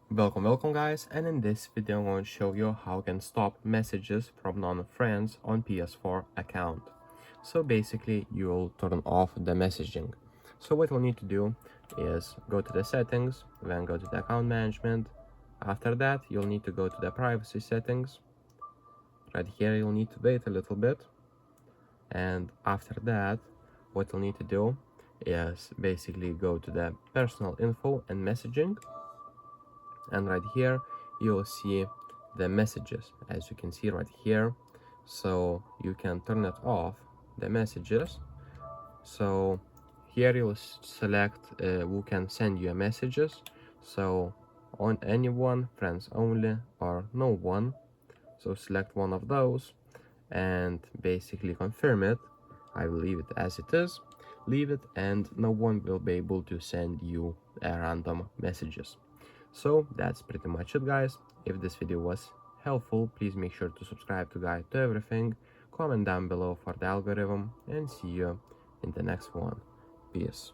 Welcome guys, and in this video I'm going to show you how you can stop messages from non-friends on PS4 account. So basically you'll turn off the messaging. So what you'll need to do is go to the settings, then go to the account management. After that you'll need to go to the privacy settings. Right here you'll need to wait a little bit, and after that what you'll need to do is basically go to the personal info and messaging, and right here you'll see the messages, as you can see right here. So you can turn it off, the messages. So here you'll select who can send you messages, so on anyone, friends only, or no one. So select one of those and basically confirm it. I will leave it as it is, leave it, and no one will be able to send you random messages. So that's pretty much it, guys. If this video was helpful, please make sure to subscribe to Guide to Everything, comment down below for the algorithm, and see you in the next one. Peace.